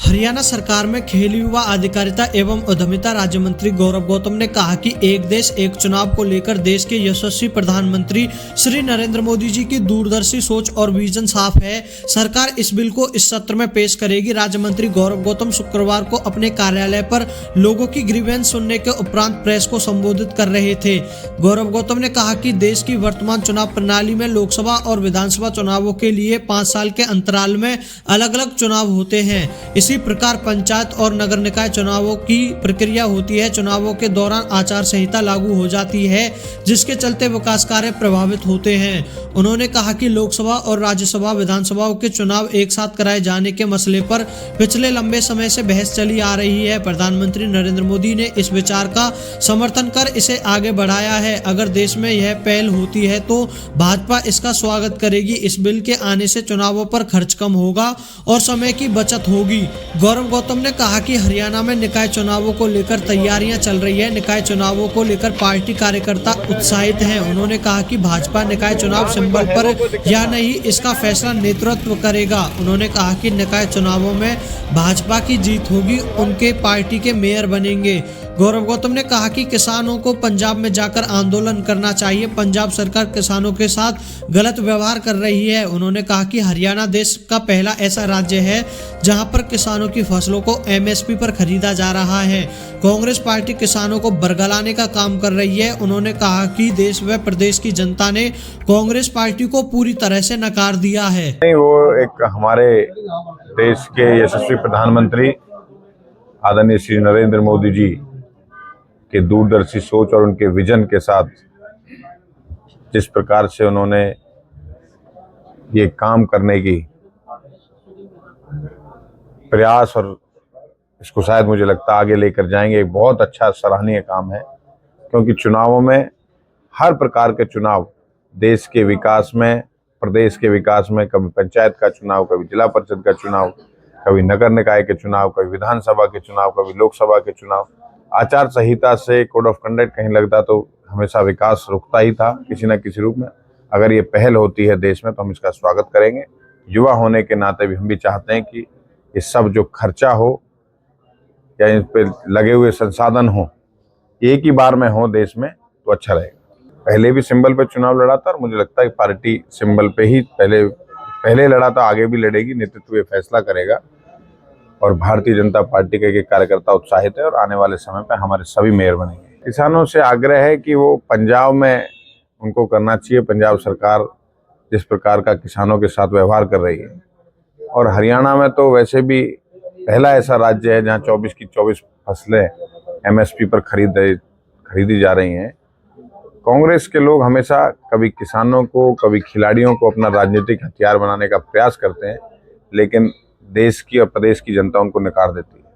हरियाणा सरकार में खेल युवा अधिकारिता एवं उद्यमिता राज्य मंत्री गौरव गौतम ने कहा कि एक देश एक चुनाव को लेकर देश के यशस्वी प्रधानमंत्री श्री नरेंद्र मोदी जी की दूरदर्शी सोच और विजन साफ है। सरकार इस बिल को इस सत्र में पेश करेगी। राज्य मंत्री गौरव गौतम शुक्रवार को अपने कार्यालय पर लोगों की ग्रीवेंस सुनने के उपरांत प्रेस को संबोधित कर रहे थे। गौरव गौतम ने कहा कि देश की वर्तमान चुनाव प्रणाली में लोकसभा और विधानसभा चुनावों के लिए 5 साल के अंतराल में अलग अलग चुनाव होते हैं। इसी प्रकार पंचायत और नगर निकाय चुनावों की प्रक्रिया होती है। चुनावों के दौरान आचार संहिता लागू हो जाती है, जिसके चलते विकास कार्य प्रभावित होते हैं। उन्होंने कहा कि लोकसभा और राज्यसभा विधानसभाओं के चुनाव एक साथ कराए जाने के मसले पर पिछले लंबे समय से बहस चली आ रही है। प्रधानमंत्री नरेंद्र मोदी ने इस विचार का समर्थन कर इसे आगे बढ़ाया है। अगर देश में यह पहल होती है तो भाजपा इसका स्वागत करेगी। इस बिल के आने से चुनावों पर खर्च कम होगा और समय की बचत होगी। गौरव गौतम ने कहा कि हरियाणा में निकाय चुनावों को लेकर तैयारियां चल रही है। निकाय चुनावों को लेकर पार्टी कार्यकर्ता उत्साहित हैं। उन्होंने कहा कि भाजपा निकाय चुनाव सिंबल पर या नहीं, इसका फैसला नेतृत्व करेगा। उन्होंने कहा कि निकाय चुनावों में भाजपा की जीत होगी, उनके पार्टी के मेयर बनेंगे। गौरव गौतम ने कहा कि किसानों को पंजाब में जाकर आंदोलन करना चाहिए। पंजाब सरकार किसानों के साथ गलत व्यवहार कर रही है। उन्होंने कहा कि हरियाणा देश का पहला ऐसा राज्य है जहां पर किसानों की फसलों को एमएसपी पर खरीदा जा रहा है। कांग्रेस पार्टी किसानों को बरगलाने का काम कर रही है। उन्होंने कहा कि देश व प्रदेश की जनता ने कांग्रेस पार्टी को पूरी तरह से नकार दिया है। वो एक हमारे देश के यशस्वी प्रधानमंत्री आदरणीय श्री नरेंद्र मोदी जी के दूरदर्शी सोच और उनके विजन के साथ जिस प्रकार से उन्होंने ये काम करने की प्रयास और इसको शायद मुझे लगता है आगे लेकर जाएंगे, एक बहुत अच्छा सराहनीय काम है। क्योंकि चुनावों में हर प्रकार के चुनाव देश के विकास में, प्रदेश के विकास में, कभी पंचायत का चुनाव, कभी जिला परिषद का चुनाव, कभी नगर निकाय के चुनाव, कभी विधानसभा के चुनाव, कभी लोकसभा के चुनाव, आचार संहिता से कोड ऑफ कंडक्ट कहीं लगता तो हमेशा विकास रुकता ही था किसी न किसी रूप में। अगर ये पहल होती है देश में तो हम इसका स्वागत करेंगे। युवा होने के नाते भी हम भी चाहते हैं कि ये सब जो खर्चा हो या इन पे लगे हुए संसाधन हो एक ही बार में हो देश में तो अच्छा रहेगा। पहले भी सिंबल पे चुनाव लड़ा था और मुझे लगता है पार्टी सिंबल पे ही पहले लड़ा था, आगे भी लड़ेगी। नेतृत्व ये फैसला करेगा और भारतीय जनता पार्टी के कार्यकर्ता उत्साहित है और आने वाले समय पर हमारे सभी मेयर बनेंगे। किसानों से आग्रह है कि वो पंजाब में उनको करना चाहिए। पंजाब सरकार जिस प्रकार का किसानों के साथ व्यवहार कर रही है, और हरियाणा में तो वैसे भी पहला ऐसा राज्य है जहां 24 की 24 फसलें एमएसपी पर खरीदी जा रही हैं। कांग्रेस के लोग हमेशा कभी किसानों को, कभी खिलाड़ियों को अपना राजनीतिक हथियार बनाने का प्रयास करते हैं, लेकिन देश की और प्रदेश की जनता उनको नकार देती है।